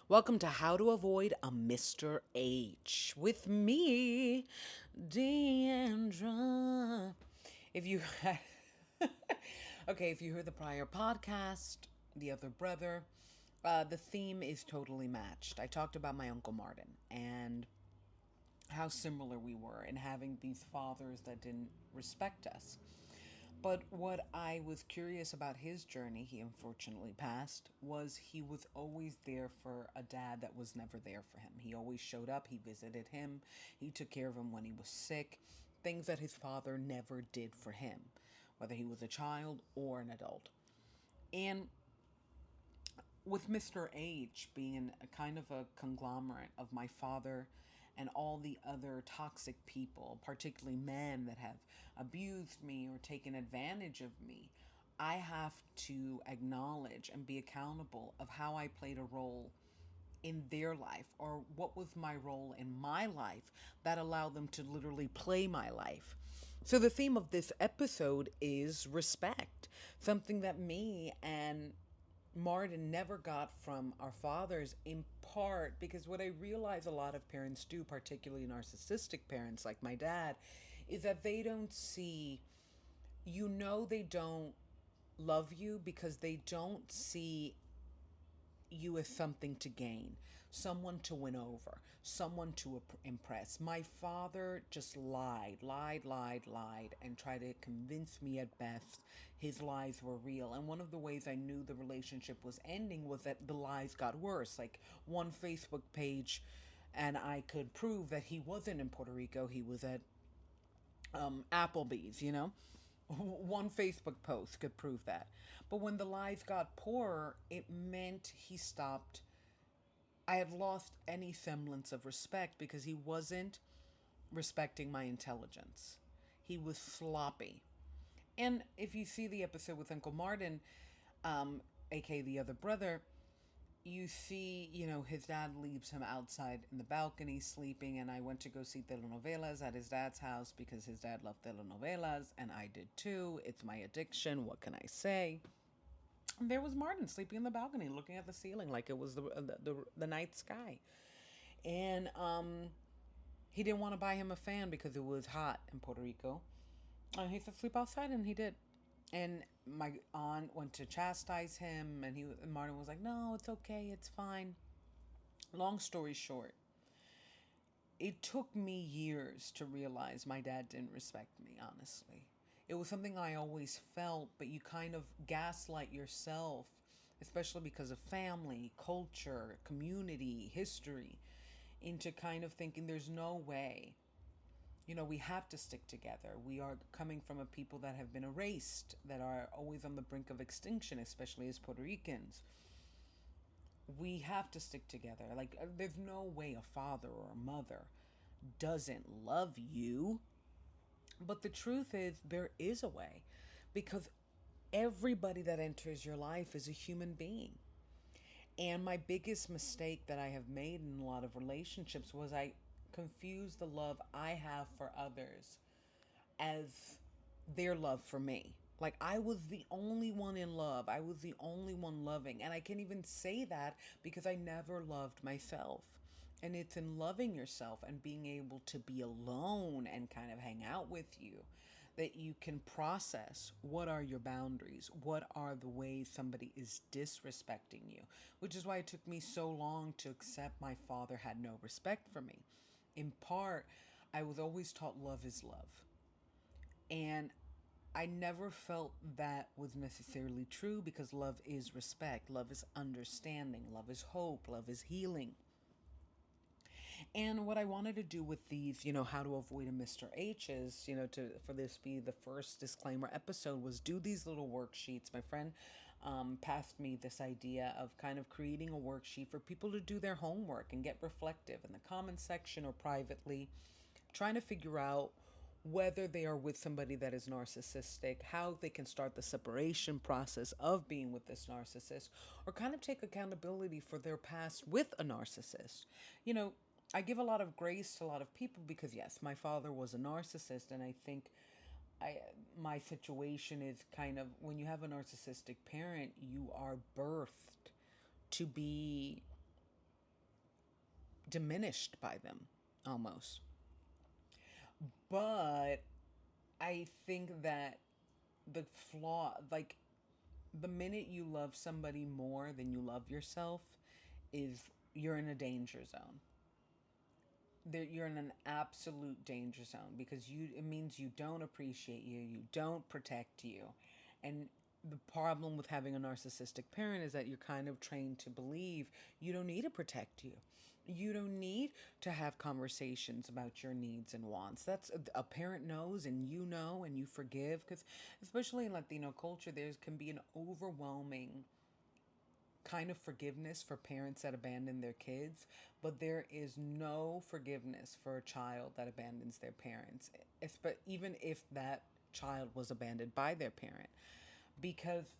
Welcome to How to Avoid a Mr. H with me, Deandra. If you if you heard the prior podcast, The Other Brother, the theme is totally matched. I talked about my Uncle Martin and how similar we were in having these fathers that didn't respect us. But what I was curious about his journey, he unfortunately passed, was he was always there for a dad that was never there for him. He always showed up, he visited him, he took care of him when he was sick, things that his father never did for him, whether he was a child or an adult. And with Mr. H being a kind of a conglomerate of my father and all the other toxic people, particularly men that have abused me or taken advantage of me, I have to acknowledge and be accountable of how I played a role in their life, or what was my role in my life that allowed them to literally play my life. So the theme of this episode is respect, something that me and Martin never got from our fathers, in part because what I realize a lot of parents do, particularly narcissistic parents like my dad, is that they don't see, they don't love you because they don't see you as something to gain, someone to win over, someone to impress. My father just lied, and tried to convince me at best his lies were real. And one of the ways I knew the relationship was ending was that the lies got worse. Like one Facebook page, and I could prove that he wasn't in Puerto Rico, he was at Applebee's. One Facebook post could prove that. But when the lies got poorer, it meant he stopped. I had lost any semblance of respect because he wasn't respecting my intelligence. He was sloppy. And if you see the episode with Uncle Martin, aka the other brother, you see, his dad leaves him outside in the balcony sleeping, and I went to go see telenovelas at his dad's house because his dad loved telenovelas, and I did too. It's my addiction. What can I say? And there was Martin sleeping in the balcony, looking at the ceiling like it was the night sky, and he didn't want to buy him a fan because it was hot in Puerto Rico. And he said sleep outside, and he did. And my aunt went to chastise him, and Martin was like, "No, it's okay, it's fine." Long story short, it took me years to realize my dad didn't respect me, honestly. It was something I always felt, but you kind of gaslight yourself, especially because of family, culture, community, history, into kind of thinking there's no way. We have to stick together. We are coming from a people that have been erased, that are always on the brink of extinction, especially as Puerto Ricans. We have to stick together. Like, there's no way a father or a mother doesn't love you. But the truth is, there is a way, because everybody that enters your life is a human being. And my biggest mistake that I have made in a lot of relationships was I confused the love I have for others as their love for me. Like I was the only one in love. I was the only one loving. And I can even say that because I never loved myself. And it's in loving yourself and being able to be alone and kind of hang out with you that you can process what are your boundaries, what are the ways somebody is disrespecting you, which is why it took me so long to accept my father had no respect for me. In part, I was always taught love is love. And I never felt that was necessarily true because love is respect, love is understanding, love is hope, love is healing. And what I wanted to do with these, how to avoid a Mr. H's, to for this be the first disclaimer episode, was do these little worksheets. My friend passed me this idea of kind of creating a worksheet for people to do their homework and get reflective in the comment section or privately, trying to figure out whether they are with somebody that is narcissistic, how they can start the separation process of being with this narcissist, or kind of take accountability for their past with a narcissist. I give a lot of grace to a lot of people because, yes, my father was a narcissist, and I think my situation is kind of when you have a narcissistic parent, you are birthed to be diminished by them almost. But I think that the flaw, like the minute you love somebody more than you love yourself, is you're in a danger zone. You're in an absolute danger zone because it means you don't appreciate you, you don't protect you. And the problem with having a narcissistic parent is that you're kind of trained to believe you don't need to protect you. You don't need to have conversations about your needs and wants. That's a parent knows, and you forgive, because especially in Latino culture there can be an overwhelming kind of forgiveness for parents that abandon their kids, but there is no forgiveness for a child that abandons their parents, even if that child was abandoned by their parent. Because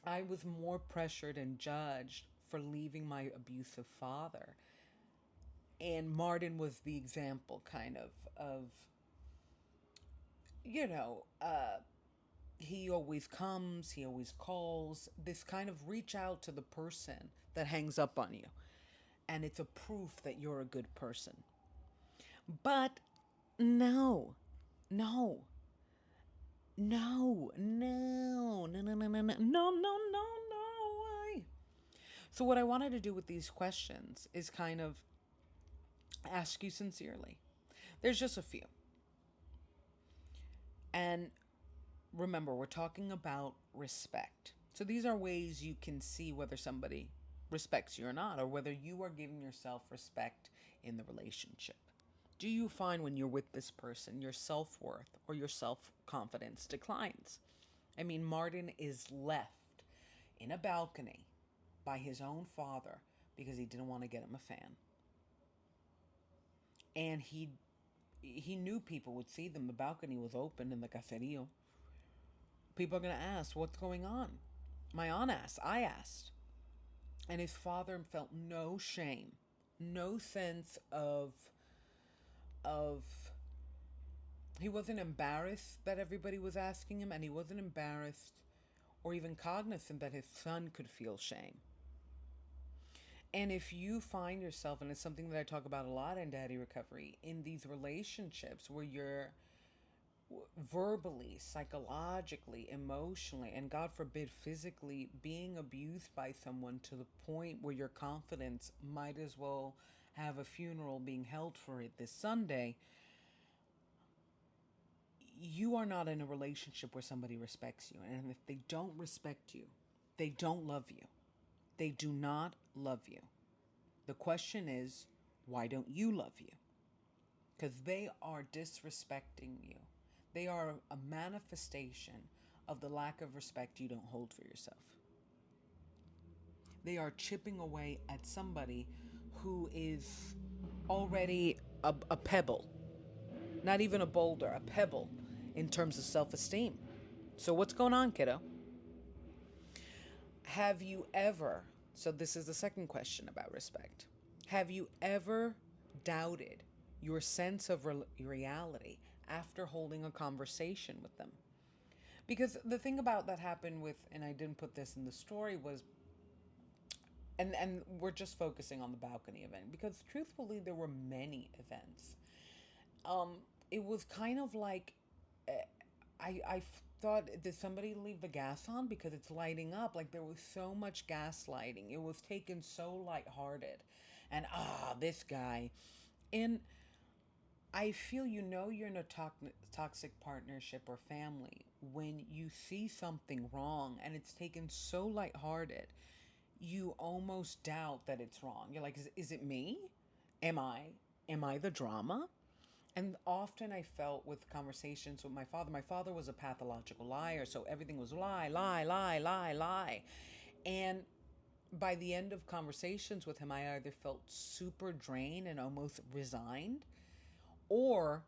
I was more pressured and judged for leaving my abusive father. And Martin was the example, kind of you know, he always comes, he always calls, this kind of reach out to the person that hangs up on you. And it's a proof that you're a good person. But no, no, no. Why? So, what I wanted to do with these questions is kind of ask you sincerely. There's just a few. And remember, we're talking about respect. So these are ways you can see whether somebody respects you or not, or whether you are giving yourself respect in the relationship. Do you find when you're with this person, your self worth or your self confidence declines? I mean, Martin is left in a balcony by his own father because he didn't want to get him a fan. And he knew people would see them. The balcony was open in the caserio. People are going to ask, what's going on? My aunt asked. I asked. And his father felt no shame, no sense of he wasn't embarrassed that everybody was asking him, and he wasn't embarrassed or even cognizant that his son could feel shame. And if you find yourself, and it's something that I talk about a lot in Daddy Recovery, in these relationships where you're verbally, psychologically, emotionally, and God forbid, physically being abused by someone to the point where your confidence might as well have a funeral being held for it this Sunday, you are not in a relationship where somebody respects you. And if they don't respect you, they don't love you. They do not love you. The question is, why don't you love you? Because they are disrespecting you. They are a manifestation of the lack of respect you don't hold for yourself. They are chipping away at somebody who is already a pebble, not even a boulder, a pebble in terms of self esteem. So, what's going on, kiddo? Have you ever, so this is the second question about respect, have you ever doubted your sense of reality after holding a conversation with them? Because the thing about that happened with, and I didn't put this in the story, was, and we're just focusing on the balcony event because truthfully there were many events. Um, it was kind of like I thought, did somebody leave the gas on because it's lighting up? Like there was so much gaslighting. It was taken so lighthearted, and this guy, and I feel you're in a toxic partnership or family when you see something wrong and it's taken so lighthearted, you almost doubt that it's wrong. You're like, is it me? Am I? Am I the drama? And often I felt with conversations with my father was a pathological liar, so everything was lie, lie, lie, lie, lie. And by the end of conversations with him, I either felt super drained and almost resigned, or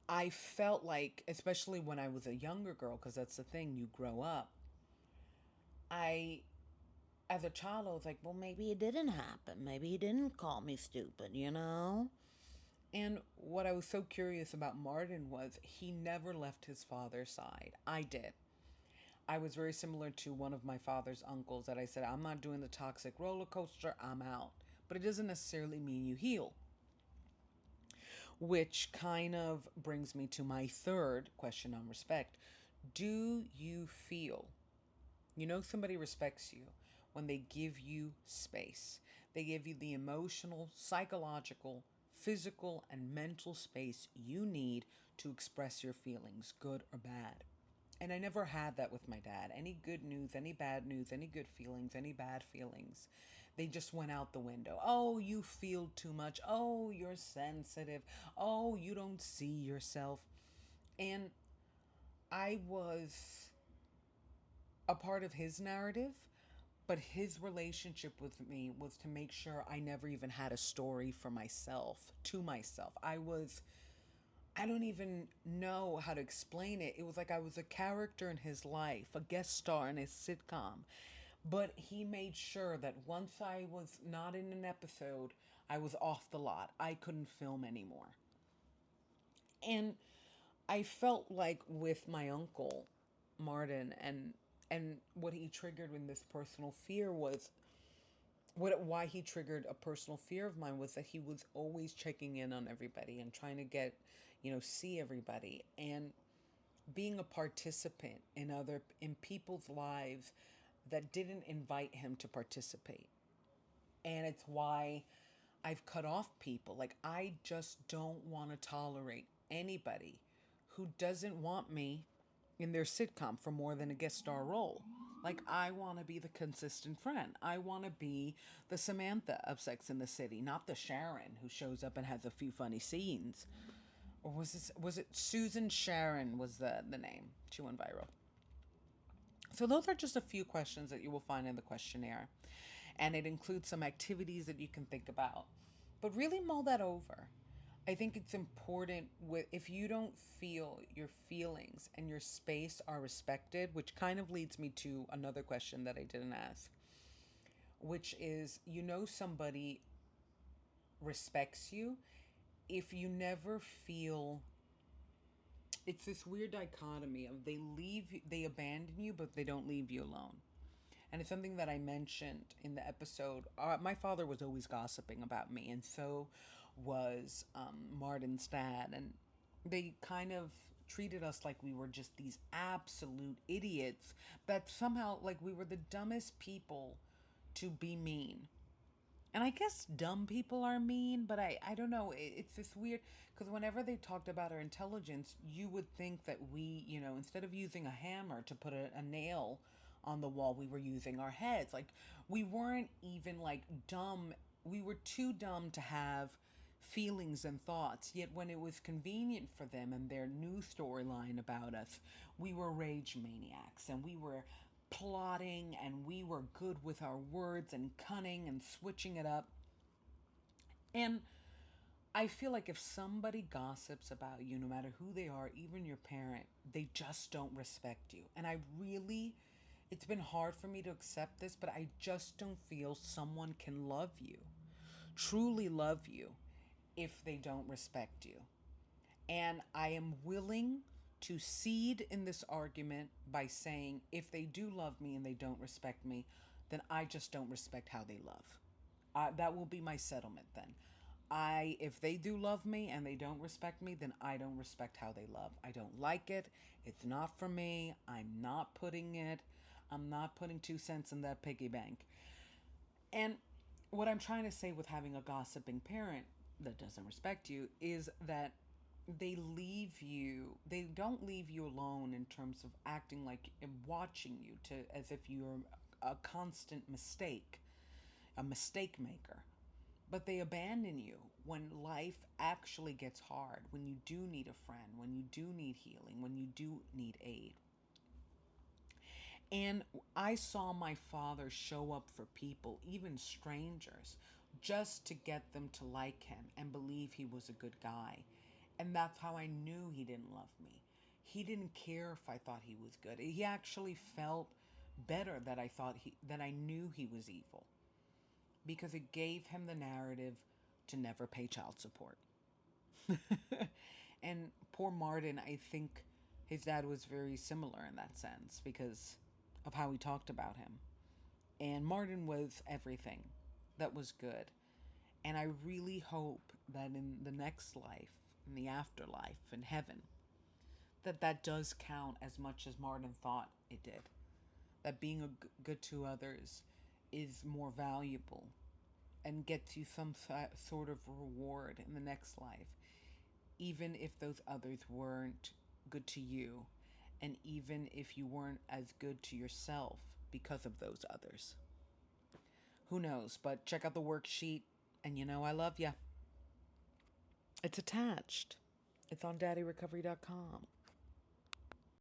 I felt like, especially when I was a younger girl, because that's the thing, you grow up. I, as a child, I was like, well, maybe it didn't happen. Maybe he didn't call me stupid, you know? And what I was so curious about Martin was he never left his father's side. I did. I was very similar to one of my father's uncles that I said, I'm not doing the toxic roller coaster, I'm out. but it doesn't necessarily mean you heal. Which kind of brings me to my third question on respect. Do you feel you know somebody respects you when they give you space? They give you the emotional, psychological, physical, and mental space you need to express your feelings, good or bad. And I never had that with my dad. Any good news, any bad news, any good feelings, any bad feelings, they just went out the window. Oh, you feel too much. Oh, you're sensitive. Oh, you don't see yourself. And I was a part of his narrative, but his relationship with me was to make sure I never even had a story for myself, to myself. I don't even know how to explain it. It was like I was a character in his life, a guest star in his sitcom. But he made sure that once I was not in an episode, I was off the lot. I couldn't film anymore. And I felt like with my uncle, Martin, and what he triggered in this personal fear was what why he triggered a personal fear of mine was that he was always checking in on everybody and trying to get, see everybody and being a participant in people's lives that didn't invite him to participate. And it's why I've cut off people. Like, I just don't want to tolerate anybody who doesn't want me in their sitcom for more than a guest star role. Like, I want to be the consistent friend. I want to be the Samantha of Sex in the City, not the Sharon who shows up and has a few funny scenes. Or was it Susan Sharon was the name? She went viral. So those are just a few questions that you will find in the questionnaire. And it includes some activities that you can think about. But really mull that over. I think it's important if you don't feel your feelings and your space are respected, which kind of leads me to another question that I didn't ask, which is somebody respects you if you never feel it's this weird dichotomy of they abandon you, but they don't leave you alone. And it's something that I mentioned in the episode. My father was always gossiping about me, and so was Martin's dad. And they kind of treated us like we were just these absolute idiots, that somehow, like, we were the dumbest people to be mean. And I guess dumb people are mean, but I don't know. It's this weird, because whenever they talked about our intelligence, you would think that we, instead of using a hammer to put a nail on the wall, we were using our heads. Like, we weren't even like dumb. We were too dumb to have feelings and thoughts. Yet when it was convenient for them and their new storyline about us, we were rage maniacs and we were plotting and we were good with our words and cunning and switching it up. And I feel like if somebody gossips about you, no matter who they are, even your parent, they just don't respect you. And it's been hard for me to accept this, but I just don't feel someone can love you, truly love you, if they don't respect you. And I am willing to cede in this argument by saying if they do love me and they don't respect me, then I just don't respect how they love. That will be my settlement then. If they do love me and they don't respect me, then I don't respect how they love. I don't like it. It's not for me. I'm not putting 2 cents in that piggy bank. And what I'm trying to say with having a gossiping parent that doesn't respect you is that they don't leave you alone in terms of acting like watching you to as if you're a constant a mistake maker. But they abandon you when life actually gets hard, when you do need a friend, when you do need healing, when you do need aid. And I saw my father show up for people, even strangers, just to get them to like him and believe he was a good guy. And that's how I knew he didn't love me. He didn't care if I thought he was good. He actually felt better that I knew he was evil, because it gave him the narrative to never pay child support. And poor Martin, I think his dad was very similar in that sense because of how he talked about him. And Martin was everything that was good. And I really hope that in the next life, in the afterlife, in heaven, that that does count as much as Martin thought it did. That being good to others is more valuable and gets you some sort of reward in the next life, even if those others weren't good to you, and even if you weren't as good to yourself because of those others. Who knows? But check out the worksheet, and you know I love ya. It's attached. It's on daddyrecovery.com.